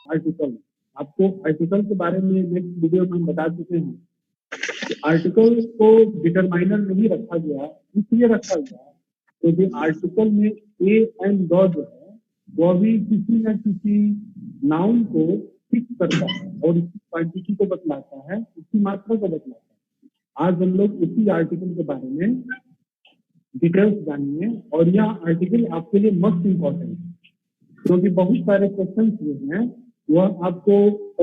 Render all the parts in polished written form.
Article, आपको article के बारे में नेक्स्ट वीडियो में हम बता चुके हैं। आर्टिकल को डिटरमाइनर नहीं रखा गया, इसलिए रखा गया क्योंकि आर्टिकल में ए एंड द जो है वो भी किसी न किसी नाउन को फिक्स करता है और उसकी क्वांटिटी को बतलाता है, उसकी मात्रा को बतलाता है। आज हम लोग उसी आर्टिकल के बारे में डिटेल्स जानिए, और यह आर्टिकल आपके लिए मोस्ट इम्पोर्टेंट है क्योंकि बहुत सारे क्वेश्चन जो हैं वह आपको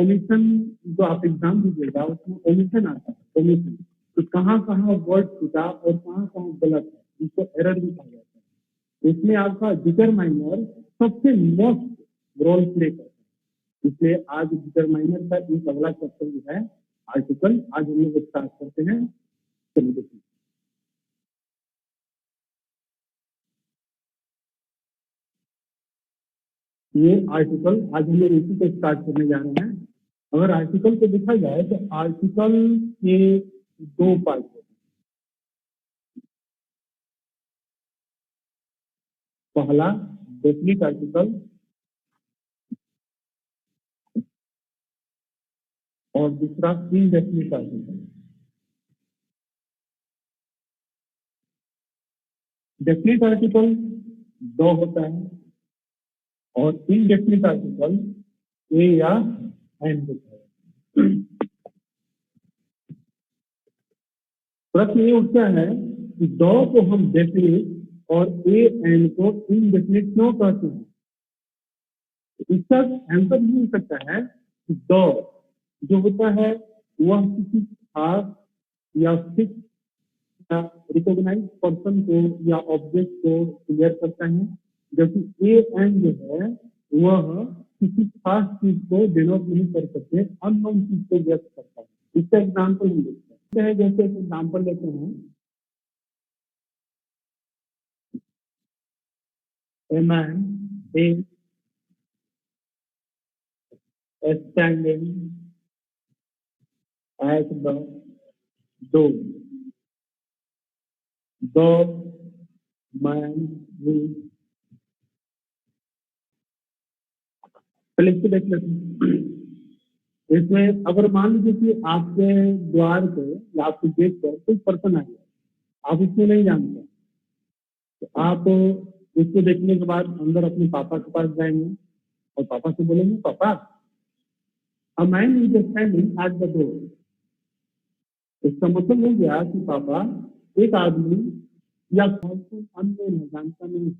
ओमिशन, जो आप एग्जाम दीजिएगा उसमें ओमिशन आता है, ओमिशन तो कहाँ कहाँ वर्ड छूटा और कहाँ कहाँ गलत है, इसको एरर भी कहा जाता है। इसमें आपका डिटरमाइनर सबसे मोस्ट रोल प्ले करता है। इसलिए आज डिटरमाइनर का एक अगला चैप्टर जो है आर्टिकल, आज हम लोग स्टार्ट करते हैं। चलिए देखिए, ये आर्टिकल आज हम लोग इसी को स्टार्ट करने जा रहे हैं। अगर आर्टिकल को देखा जाए तो आर्टिकल के दो पार्ट होते हैं। पहला डेफिनिट आर्टिकल और दूसरा इनडेफिनिट आर्टिकल। डेफिनिट आर्टिकल दो होता है और इनडेफिनिट आर्टिकल ए या एन होता है। प्रश्न ये उठता है कि दो को हम डेफिनिट और ए एन को इनडेफिनिट क्यों कहते हैं? इसका आंसर ये हो सकता है कि दो जो होता है वह किसी खास या फिक्स या रिकॉग्नाइज पर्सन को या ऑब्जेक्ट को क्लियर करता है, जबकि ए एन जो है वह किसी खास चीज को डिनोट नहीं कर सकते, अननोन चीज को व्यक्त करता है। इसका एग्जाम्पल हम देखते हैं, जैसे एक एग्जाम्पल लेते हैं, a man is standing at the door, the man is, पहले इसको देख लेते हैं। इसमें अगर मान लीजिए कि आपके द्वार पे या आपके गेट पर कोई पर्सन आ गया, आप उसको नहीं जानते, तो आप इसको देखने के बाद अंदर अपने पापा के पास जाएंगे और पापा से बोलेंगे, पापा a man is standing at the door. इसका मतलब हो गया कि पापा, एक आदमी या अननोन है, जानता नहीं,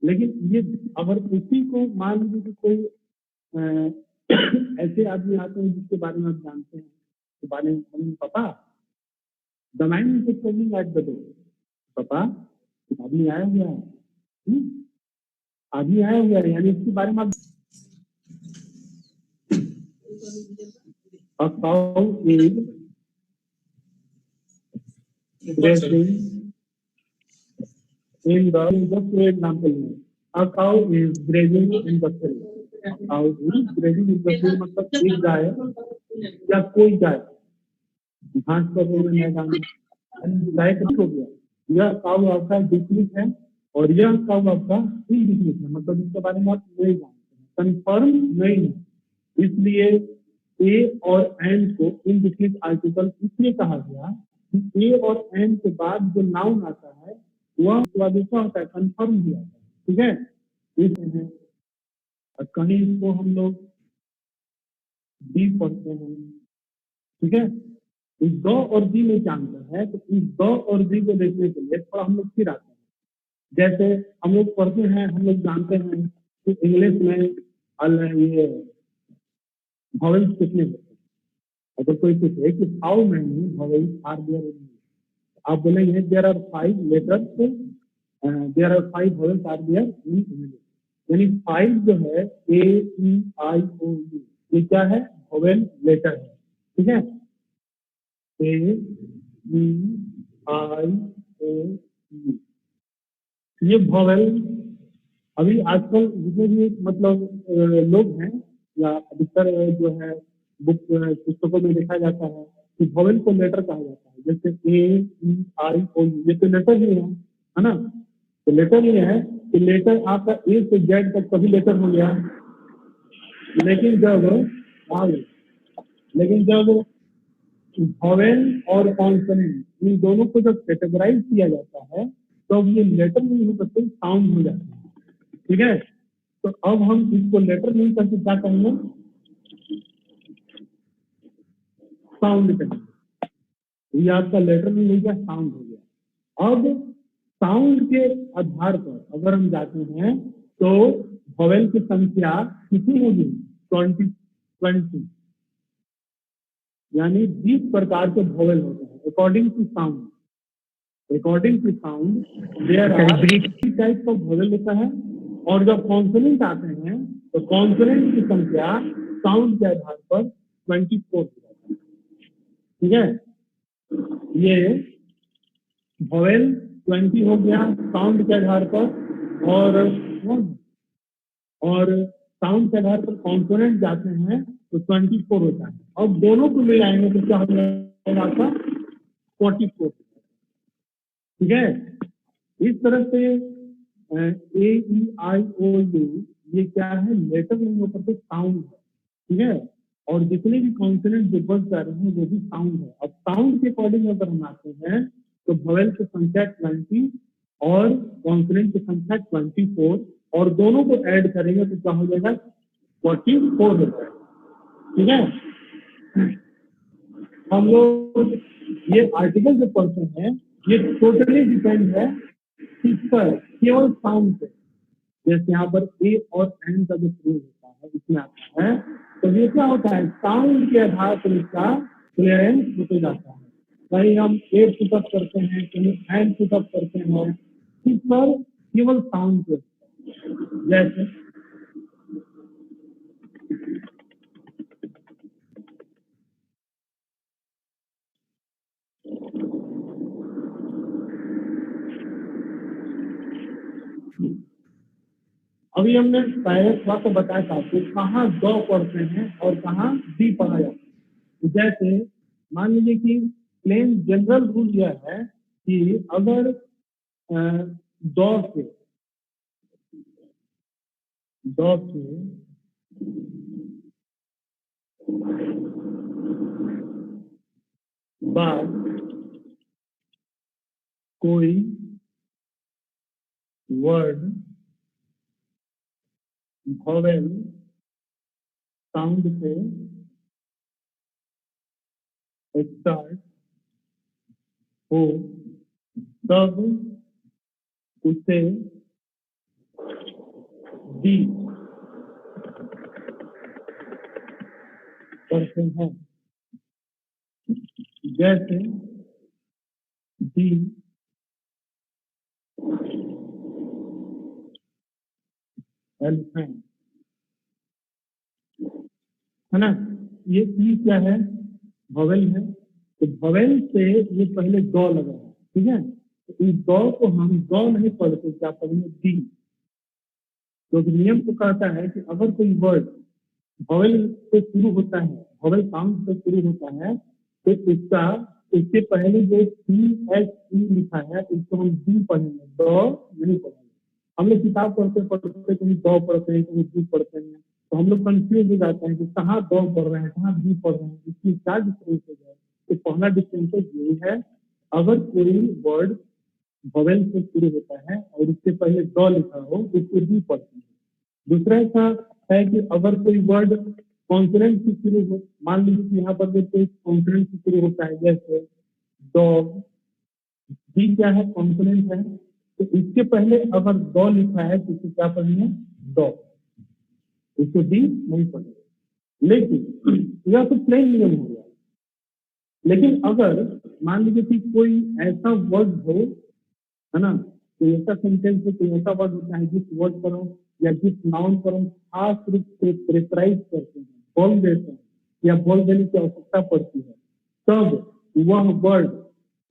लेकिन ये अगर उसी को मान लीजिए कि कोई ऐसे आदमी आते हैं जिसके बारे में आप जानते हैं, के बारे में बोलेंगे, पापा the man is standing at the door, पापा आदमी आया हुआ है, आदमी आया हुआ है, यानी इसके बारे में आप a cow is grazing in the, just for example, a cow is grazing in the field, a cow is grazing in the field मतलब एक गाय या कोई गाय घास पर मैदान में, गाय का हो गया, यह काऊ आपका डिफिनिट है और यह काऊ आपका इनडिफिनिट है, मतलब इसके बारे में आप नहीं जानते हैं, कंफर्म नहीं है। इसलिए ए और एन को इनडिफिनिट आर्टिकल इसलिए कहा गया कि ए और एन के बाद जो नाउन आता है वह क्या होता है, कंफर्म भी आता है, ठीक है। इसमें कहीं इसको हम लोग बी पढ़ते हैं, ठीक है। इस दो और बी में क्या अंतर है, तो इस दो और बी को देखने के लिए थोड़ा हम लोग फिर आते हैं। जैसे हम लोग पढ़ते हैं, हम लोग जानते हैं कि इंग्लिश में ये वॉवेल्स कितने होते हैं। अगर कोई पूछे कि how many vowels are there in English, आप बोलेंगे there are 5 letters, there are 5 vowels are there in English, यानी 5 जो है ए ई आई ओ यू, ये क्या है, वॉवेल लेटर है, ठीक है। ए ई आई ओ यू, ये वॉवेल अभी आजकल जितने भी मतलब लोग हैं या अधिकतर जो है बुक पुस्तकों में देखा जाता है कि वॉवेल को लेटर कहा जाता है, जैसे ए ई आई ओ यू, ये तो लेटर ही है ना। तो लेटर ये है कि लेटर आपका ए से जेड तक सभी लेटर हो गया, लेकिन जब हाँ, लेकिन जब वॉवेल और कॉन्सोनेंट इन दोनों को जब कैटेगराइज किया जाता है तो अब ये लेटर नहीं हो सकते, साउंड हो जाते हैं। ठीक है, तो अब हम इसको लेटर नहीं करके क्या कहेंगे, साउंड कहेंगे। ये आपका लेटर नहीं हो गया, साउंड हो गया। अब साउंड के आधार पर अगर हम जाते हैं तो वॉवेल की संख्या कितनी होगी, 20 यानी 20 प्रकार के वॉवेल होते हैं according to sound. According to sound there are 3 types of vowel होता है। और जब कॉन्सोनेंट आते हैं तो कॉन्सोनेंट की संख्या साउंड के आधार पर 24 हो जाती है। ठीक है, ये वॉवेल 20 हो गया साउंड के आधार पर, और साउंड के आधार पर कॉन्सोनेंट जाते हैं तो 24 होता है। अब दोनं को मिलाएंगे तो क्या हो जाएगा आपका 44। ठीक है, इस तरह से ए ई आई ओ यू ये क्या है, लेटर नहीं होकर के साउंड है। ठीक है, और जितने भी कॉन्सोनेंट जो बच जा रहे हैं वो भी साउंड है। अब साउंड के अकॉर्डिंग अगर हम आते हैं तो वोवेल की संख्या 20 और कॉन्सोनेंट की संख्या 24, और दोनों को ऐड करेंगे तो क्या हो जाएगा 44 हो जाएगा। ठीक है, हम लोग ये आर्टिकल जो पढ़ते हैं ये टोटली डिपेंड है किस पर, केवल साउंड पे। जैसे यहाँ पर ए और एन का जो प्रयोग होता है इसमें आता है, तो ये क्या होता है, साउंड के आधार पर इसका क्लियरेंस होते जाता है। कहीं हम ए पुटअप करते हैं, कहीं एन पुटअप करते हैं, इस पर केवल साउंड पे। जैसे अभी हमने पहले थोड़ा सा बताया था कि कहाँ द पढ़ते हैं और कहाँ डी पढ़ा जाता है। जैसे मान लीजिए कि प्लेन जनरल रूल यह है कि अगर द से बाद कोई वर्ड वोवेल साउंड से स्टार्ट हो तब उसे डी करते हैं। जैसे डी एलिफेंट, है ना, ये ई क्या है, वोवेल है। तो वोवेल से ये पहले दो लगा है। ठीक है, तो इस दो को हम दो नहीं पढ़ते, क्या पढ़ेंगे डी। तो नियम को कहता है कि अगर कोई वर्ड वोवेल से शुरू होता है, वोवेल साउंड से शुरू होता है, तो इसका इससे पहले जो सी एच ई लिखा है इसको हम डी पढ़ेंगे, दो नहीं पढ़ेंगे। हम लोग किताब पढ़ते पढ़ते कहीं दो पढ़ते हैं, कहीं डी पढ़ते हैं, तो हम लोग कंफ्यूज हो जाते हैं कि कहाँ दो पढ़ रहे हैं, कहाँ डी पढ़ रहे हैं, इसकी क्या डिफरेंस है। तो पहला डिफरेंस यही है, अगर कोई वर्ड वोवेल से शुरू होता है और इससे पहले दो लिखा हो तो इसको डी पढ़ते हैं। दूसरा ऐसा है कि अगर कोई वर्ड कॉन्सोनेंट से शुरू हो, मान लीजिए कि यहाँ पर जो कोई कॉन्सोनेंट से शुरू होता है, जैसे डॉग, डी क्या है, कॉन्सोनेंट है, तो इसके पहले अगर दो लिखा है तो इसे क्या पढ़ेंगे, डॉग, इसको डी नहीं पढ़ेंगे। लेकिन यह तो प्लेन नियम हो गया। लेकिन अगर मान लीजिए कि कोई ऐसा वर्ड हो, है ना, तो ऐसा सेंटेंस है, कोई ऐसा वर्ड होता है जिस वर्ड पर हम या जिस नाउन पर हम खास रूप से प्रेशराइज करते हैं, बोल देते हैं या बोल देने की आवश्यकता पड़ती है, तब वह वर्ड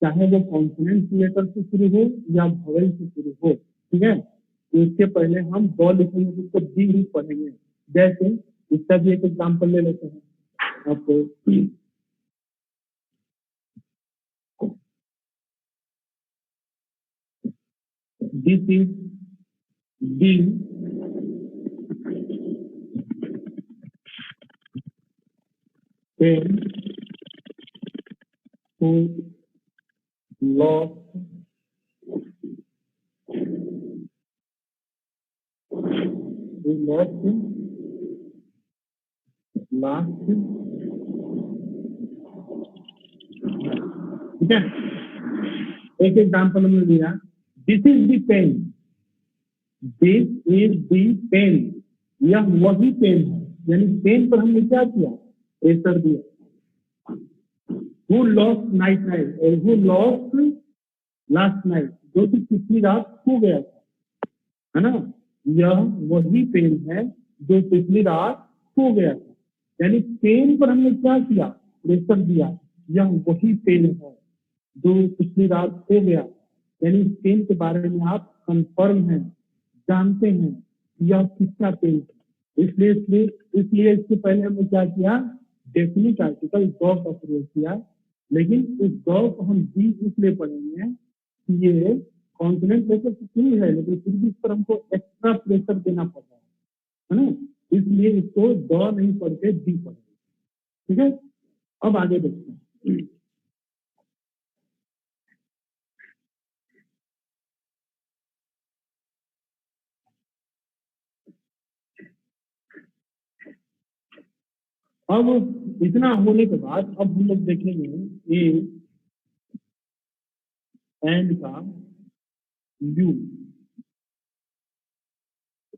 चाहे वो कॉन्सोनेंट लेटर से शुरू हो या वोवेल से शुरू हो, ठीक है, तो इसके पहले हम दो लिखेंगे तो उसको डी ही पढ़ेंगे। जैसे इसका भी एक एग्जाम्पल ले लेते हैं आपको, this is the pen who lost last, ठीक है। एक एग्जाम्पल हमने दिया, this is the pen, this is the pen, यह वही पेन है, यानी पेन पर हमने क्या किया, प्रेशर दिया। हु लॉस्ट नाइट नाइट और हु लॉस्ट लास्ट नाइट, जो कि पिछली रात खो गया था, है ना, यह वही पेन है जो पिछली रात खो गया था। यानी पेन पर हमने क्या किया, प्रेशर दिया, यह वही पेन है जो पिछली रात खो गया। यानी पेन के बारे में आप कंफर्म हैं, जानते हैं यह किसका पेन है। इसलिए इससे पहले हमने क्या किया, डेफिनिट आर्टिकल द का प्रयोग किया। लेकिन इस द को हम दी इसलिए पढ़ेंगे कि ये कॉन्सोनेंट प्रेशर क्यों है, लेकिन फिर भी इस पर हमको एक्स्ट्रा प्रेशर देना पड़ रहा है ना, इसलिए इसको द नहीं पढ़ के दी पढ़ेंगे। ठीक है, अब आगे देखते हैं। अब इतना होने के बाद अब हम लोग देखेंगे ए एंड का यू।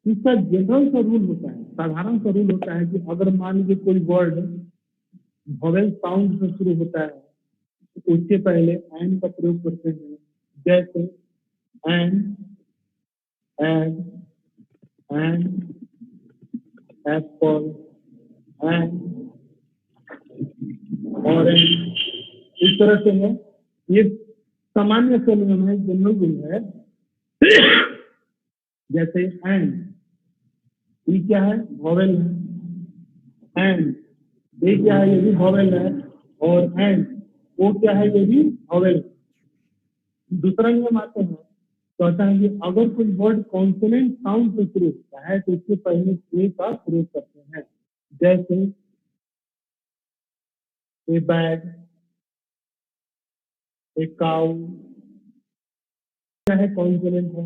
इसका जनरल सा रूल होता है, साधारण सा रूल होता है कि अगर मान लीजिए कोई वर्ड वोवेल साउंड से शुरू होता है तो उसके पहले एंड का प्रयोग करते हैं, जैसे and and and Apple and orange, इस तरह से है। ये सामान्य से नियम है, जनरल रूल है। जैसे एंड, ये क्या है, वोवेल है, एंड ये क्या है, ये भी वोवेल है, और एंड वो क्या है, ये भी वोवेल। दूसरा नियम आते हैं, कहता है कि अगर कोई वर्ड कॉन्सोनेंट साउंड से शुरू होता है तो इसके पहले ए का प्रयोग करते हैं, जैसे ए बैग, ए काउ, क्या है, कॉन्सोनेंट है।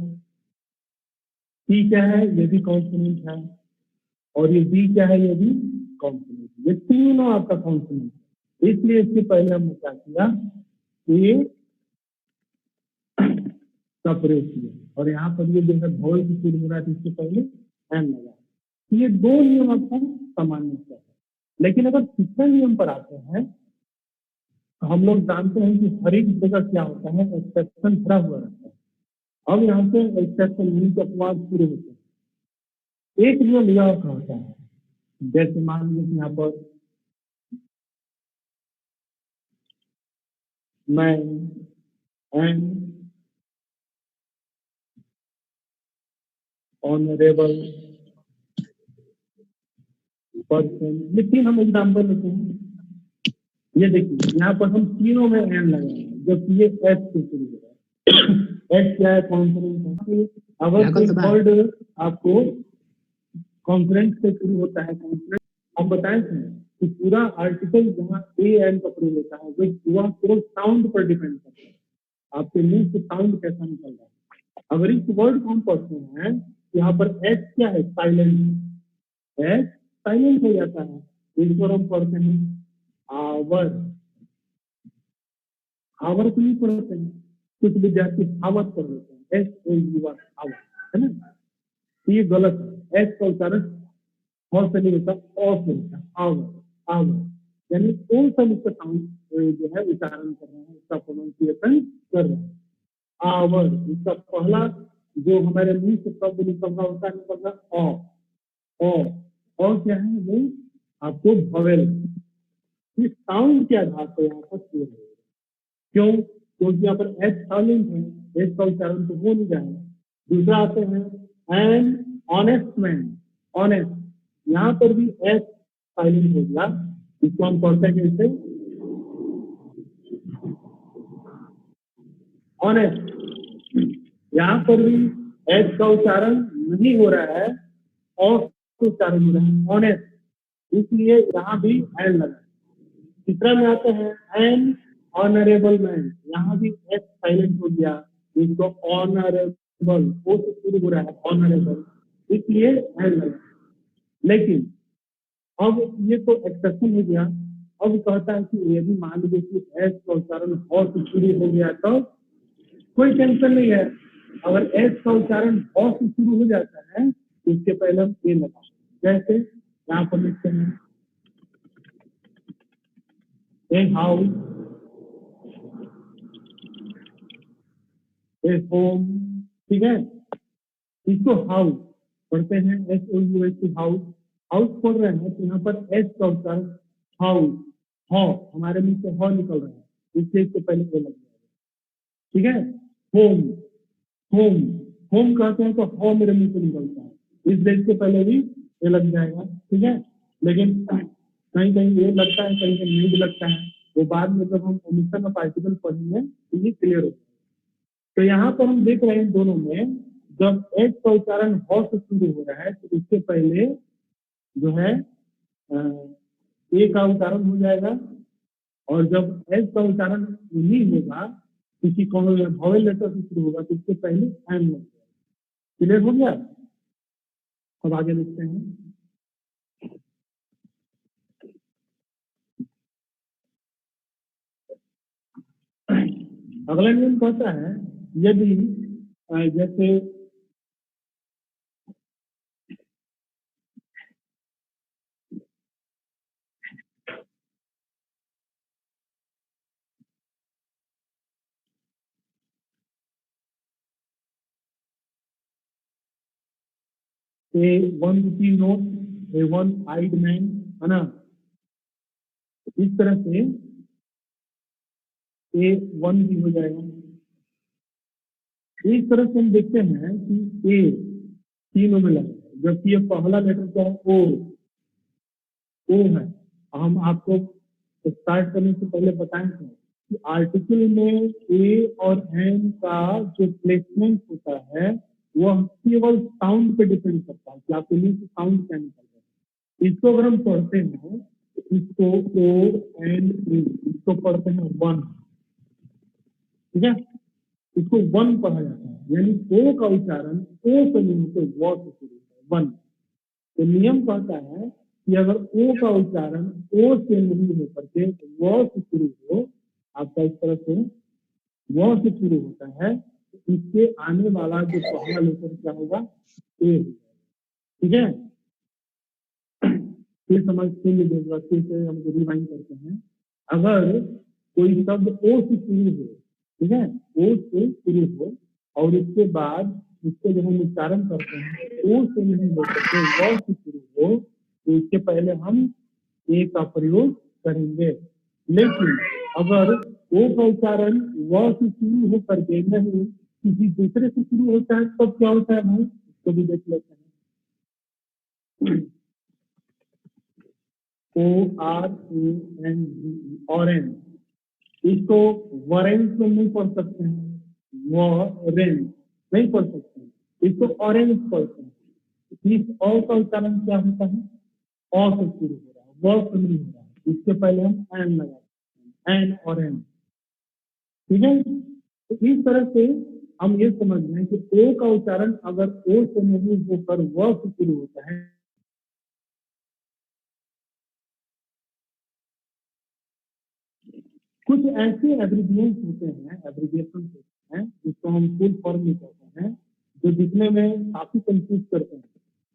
सी क्या है, ये भी कॉन्सोनेंट है, और ये बी क्या है, ये भी कॉन्सोनेंट। ये तीनों आपका कॉन्सोनेंट है, इसलिए इसके पहले हमने क्या किया, ए का प्रयोग किया, और यहाँ पर ये जो है वोवेल की शुरू हो रहा है इसके पहले एन लगा। ये दो नियम आपका सामान्य है। लेकिन अगर तीसरे नियम पर आते हैं तो हम लोग जानते हैं कि हर एक जगह क्या होता है, एक्सेप्शन भरा हुआ रहता है। अब यहाँ पे एक्सेप्शन यानी कि अपवाद शुरू होते हैं। एक नियम यह होता है, जैसे मान लीजिए यहाँ पर मैं एंड ऑनरेबल पर्सन, ये तीन हम एग्जाम्पल लेते हैं। ये देखिए यहाँ पर हम तीनों में एन लगाए, जबकि ये एस से शुरू हो रहा है। एस क्या है, कॉन्सोनेंट है। अगर कोई वर्ड आपको कॉन्सोनेंट से शुरू होता है, कॉन्सोनेंट हम बताए थे कि पूरा आर्टिकल जहाँ ए एन का प्रयोग होता है वह केवल साउंड पर डिपेंड करता है, आपके मुंह से साउंड कैसा निकल रहा है। अगर इस वर्ड को हम पढ़ते हैं, यहाँ पर एस क्या है, साइलेंट, एस साइलेंट हो जाता है। इस पर हम पढ़ते हैं आवर, आवर को नहीं पढ़ते हैं, कुछ विद्यार्थी आवर पढ़ लेते हैं, S O U R, our, है ना, तो ये गलत है। एस का उच्चारण और से नहीं होता, और से होता है, आवर, आवर, यानी कौन सा इसका साउंड जो है उच्चारण कर रहे हैं, इसका प्रोनाउंसिएशन कर रहे हैं, आवर। इसका पहला जो हमारे मुंह से शब्द निकल रहा होता है, निकल रहा और क्या है, वो आपको वोवेल, इस साउंड के आधार पर यहाँ पर शुरू है। क्यों, क्योंकि यहाँ पर एच साइलेंट है, एच का उच्चारण तो हो नहीं जाएगा। दूसरा आते हैं एंड ऑनेस्ट मैन, ऑनेस्ट, यहाँ पर भी एच साइलेंट हो गया, इसको हम पढ़ते हैं कैसे, ऑनेस्ट। यहाँ पर भी एच का उच्चारण नहीं हो रहा है, और उच्चारण हो रहा है ऑनेस्ट, इसलिए यहाँ भी एन लगा। तीसरा में आता है एन ऑनरेबल मैन, यहाँ भी एस साइलेंट हो गया, इसको ऑनरेबल ओ से शुरू हो रहा है ऑनरेबल, इसलिए एन लगा। लेकिन अब ये तो एक्सेप्शन हो गया। अब कहता है कि यदि मान लीजिए कि एस का उच्चारण हौ से शुरू हो गया तो कोई टेंशन नहीं है। अगर एस का उच्चारण हौ से शुरू हो जाता है तो इसके पहले हम ए लगा, जैसे यहाँ पर लिखते हैं ए हाउस, ए होम, ठीक है। इसको हाउस पढ़ते हैं, S O U S house, house पढ़ रहे हैं तो यहाँ पर एस का उच्चारण हाउस, हौ हमारे मुंह से हौ निकल रहा है, इसलिए इसके पहले ए लग जाएगा, ठीक है। होम, होम, होम कहते हैं तो हौ मेरे मुंह से निकलता है, इसलिए इसके पहले भी ए लग जाएगा, ठीक है। लेकिन कहीं कहीं ये लगता है, कहीं कहीं नहीं भी लगता है, वो बाद में जब हम ओमिशन ऑफ आर्टिकल पढ़ेंगे तो ये क्लियर हो। तो यहाँ पर हम देख रहे हैं दोनों में, जब एच का उच्चारण हौ से शुरू हो रहा है तो इसके पहले जो है ए का उच्चारण हो जाएगा, और जब एच का उच्चारण नहीं होगा, किसी वॉवेल लेटर से शुरू होगा तो इसके पहले एन लग जाएगा। क्लियर हो गया। अब आगे देखते हैं। अगला नियम कहता है यदि जैसे ए 1 रुपी नोट, ए 1 आइड मैन, है ना, इस तरह से ए 1 भी हो जाएगा। इस तरह से हम देखते हैं कि ए तीनों में लगा, जबकि ये पहला लेटर क्या है, ओ है। हम आपको स्टार्ट करने से पहले बताएं थे कि आर्टिकल में ए और एन का जो प्लेसमेंट होता है वह केवल साउंड पे डिपेंड करता है कि आपके लिए साउंड क्या निकल रहा है। इसको अगर हम पढ़ते हैं तो इसको ओ एन ए, इसको पढ़ते हैं वन, ठीक है। इसको वन पढ़ा जाता है, यानी ओ का उच्चारण ओ से नहीं होकर व से शुरू होता है, वन। तो नियम कहता है कि अगर ओ का उच्चारण ओ से नहीं हो करके व से शुरू हो, आपका इस तरह से व से शुरू होता है, तो इसके आने वाला जो पहला लेटर क्या होगा, ए होगा, ठीक है। फिर समझते लीजिएगा, फिर से हम रिवाइंड करते हैं। अगर कोई शब्द ओ से शुरू हो, ठीक है, ओ से शुरू हो और उसके बाद इसको जब हम उच्चारण करते हैं ओ से नहीं हो सकते व से शुरू हो, तो इसके पहले हम ए का प्रयोग करेंगे। लेकिन अगर ओ का उच्चारण व से शुरू हो करके नहीं किसी दूसरे से शुरू होता है तब क्या होता है भाई, इसको भी देख लेते हैं। O R A N G, orange, इसको वरेंस में नहीं पढ़ सकते हैं, वरेंस नहीं पढ़ सकते हैं, इसको ऑरेंज पढ़ते हैं। इस ओ का उच्चारण क्या होता है, ओ से शुरू हो रहा है, वो से नहीं हो रहा है, इसके पहले हम एन लगाते हैं, एन ऑरेंज, ठीक है। तो इस तरह से हम ये समझ लें कि ओ का उच्चारण अगर ओ से नहीं होकर व से शुरू होता है, कुछ ऐसे एब्रिविएशन होते हैं जिसको हम फुल फॉर्म में कहते हैं, जो दिखने में काफी कंफ्यूज करते हैं,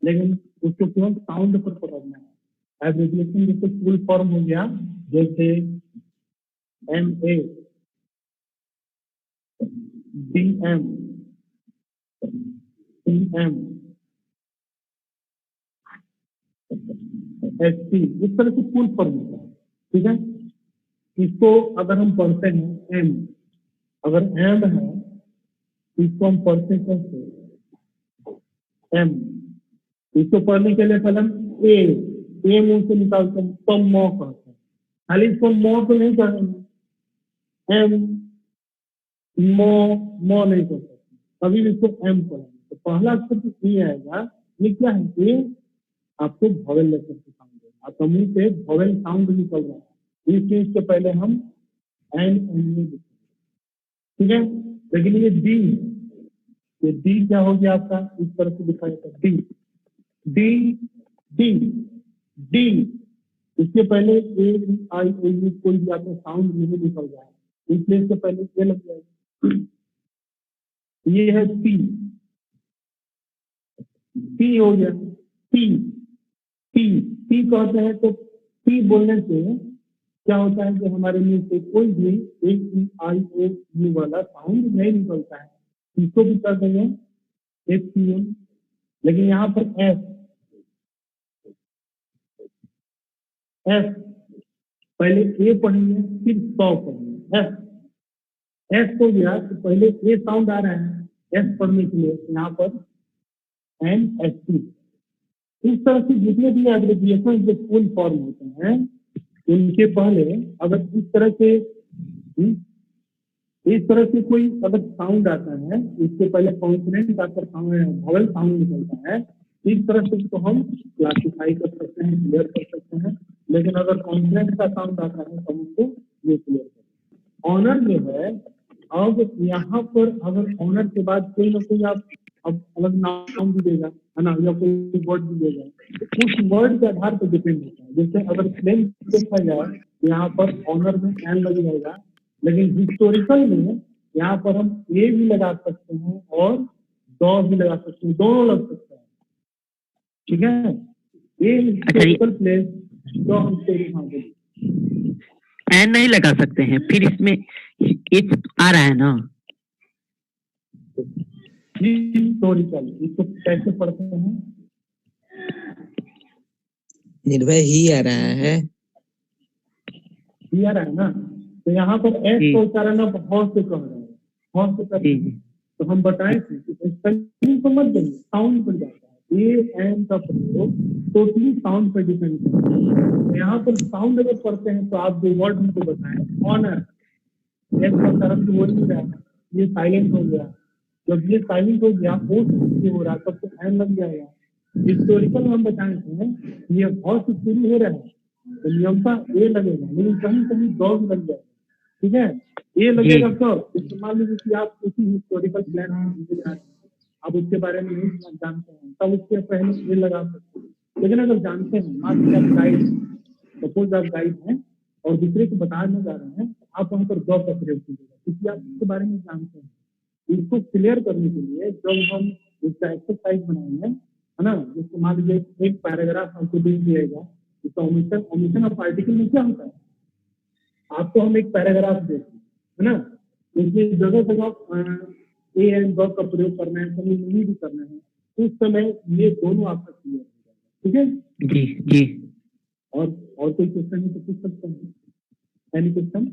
लेकिन उसको केवल साउंड पर पकड़ना है। एब्रिविएशन जैसे फुल फॉर्म हो गया, जैसे M A, D M, C M, S T, इस तरह से फुल फॉर्म होता है, ठीक है। इसको अगर हम पढ़ते हैं एम, अगर एम है इसको हम पढ़ते कैसे, एम, इसको पढ़ने के लिए पहले हम ए मुंह से निकालते हैं तो मो कहते हैं, खाली इसको मो तो नहीं कहेंगे, एम मो, मो नहीं कर सकते, कभी भी इसको एम पढ़ेंगे तो पहला अक्षर तो ये आएगा। ये क्या है कि आपको वॉवेल लेटर से साउंड देगा, आपका मुंह से वॉवेल साउंड निकल रहा है, इसलिए इसके पहले हम एंड लिखेंगे, ठीक है। लेकिन ये डी, ये डी क्या हो गया आपका, इस तरह से लिखा जाता है डी, डी डी डी। इसके पहले ए आई ओ यू कोई भी आपका साउंड नहीं निकल रहा है, इसलिए इसके पहले ए लग जाएगा। ये है पी, पी हो गया, पी पी पी कहते हैं। तो पी बोलने से क्या होता है कि हमारे मुंह से कोई भी एक आई ओ यू वाला साउंड नहीं निकलता है, इसको भी कर देंगे एफ पी एम। लेकिन यहाँ पर एफ, एफ पहले ए पढ़ेंगे फिर सौ पढ़ेंगे। एफ, एफ हो गया तो पहले ए साउंड आ रहा है एफ पढ़ने के लिए, यहाँ पर एन एस टी। इस तरह से जितने भी एब्रिविएशन जो फुल फॉर्म होते हैं उनके पहले अगर इस तरह से कोई अगर साउंड आता है, इसके पहले कॉन्सोनेंट आकर वॉवेल साउंड निकलता है, इस तरह से तो हम क्लासिफाई कर सकते हैं, क्लियर कर सकते हैं। लेकिन अगर कॉन्सोनेंट का साउंड आता है तो हम उसको ये क्लियर करते हैं। ऑनर जो है, अब यहाँ पर अगर ऑनर के बाद कोई ना कोई आप अब अलग नाम भी देगा, है ना, या कोई वर्ड भी देगा, तो उस वर्ड के आधार पर डिपेंड होता है। जैसे अगर प्लेन देखा जाए तो यहाँ पर ऑनर में एन लग जाएगा, लेकिन हिस्टोरिकल में यहाँ पर हम ए भी लगा सकते हैं और डॉ भी लगा सकते हैं, दोनों लग सकते हैं, ठीक है। ए हिस्टोरिकल प्लेस, डॉ हिस्टोरिकल। एन नहीं लगा सकते हैं, फिर इसमें एच आ रहा है ना, हिस्टोरिकल, इसको कैसे पढ़ते हैं? निर्भय ही आ रहा है, ही आ रहा है ना, तो यहाँ पर एस को उच्चारण बहुत से कह रहे हैं, बहुत से करते हैं। तो हम बताए थे कि स्पेलिंग को मत देंगे, साउंड पर जाता है। ए एन का प्रयोग टोटली साउंड पर डिपेंड करता है। तो यहाँ पर साउंड अगर पढ़ते हैं तो आप जो वर्ड हमको बताएं, ऑनर, एस का उच्चारण तो हो नहीं रहा है, ये साइलेंट हो गया। जब ये साइलेंट हो गया, ओस हो रहा, तब तो एन लग जाएगा। हिस्टोरिकल में हम बताए थे ये हॉस शुरू हो रहा है तो नियमता ए लगेगा, लेकिन कहीं कहीं डॉग लग जाएगा, ठीक है। ए लगेगा तो मान लीजिए कि आप किसी हिस्टोरिकल प्लान आप उसके बारे में नहीं जानते हैं, तब उसके पहले ए लगा सकते हैं। लेकिन अगर जानते हैं, मान लीजिए आप गाइड, सपोज आप गाइड हैं और दूसरे को बताने जा रहे हैं, आप वहाँ पर डॉग का प्रयोग कीजिएगा, क्योंकि आप उसके बारे में जानते हैं। इसको क्लियर करने के लिए जब हम इसका एक्सरसाइज बनाएंगे, है ना, जिसको मान लीजिए एक पैराग्राफ हमको दे दिएगा, तो ओमिशन ऑफ आर्टिकल में क्या होता है, आपको हम एक पैराग्राफ देते हैं, है ना, इसमें जगह जगह ए एंड वर्ब का प्रयोग करना है, कहीं नहीं भी करना है, उस समय ये दोनों आपका क्लियर हो जाएगा, ठीक है। जी जी। और कोई क्वेश्चन है तो पूछ सकते हैं, एनी क्वेश्चन?